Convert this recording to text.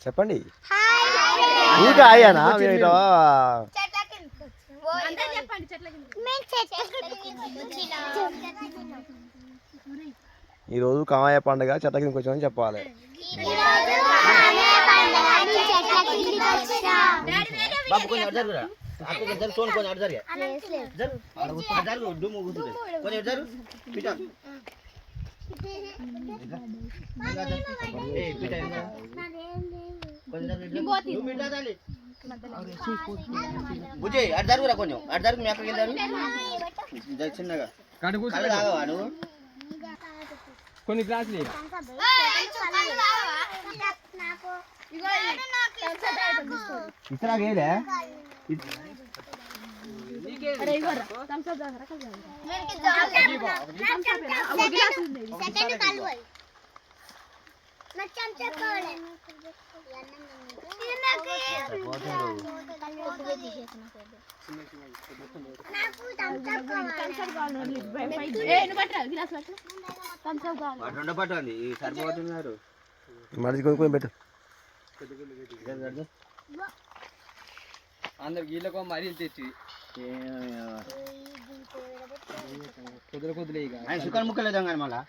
చెప్పండి ఇంకా అయ్యానా ఈరోజు కామయ్య పండుగ చెట్ల కిందకి వచ్చామని చెప్పాలి. బుజ్జి అటు జరుగురా కొంచెం అటు జరుగు మీ అక్కడికి వెళ్ళారు చిన్నగా నువ్వు కొన్ని గ్లాసులు ఇతరా గేలే పట్టండి సరిపోతున్నారు మనిషి కొనుక్కొని పెట్టు. అందరు గీళ్ళకో మరీ తెచ్చి కుదురు కుదురు ఇక సుఖాలు ముక్కలేదాం కానీ మళ్ళా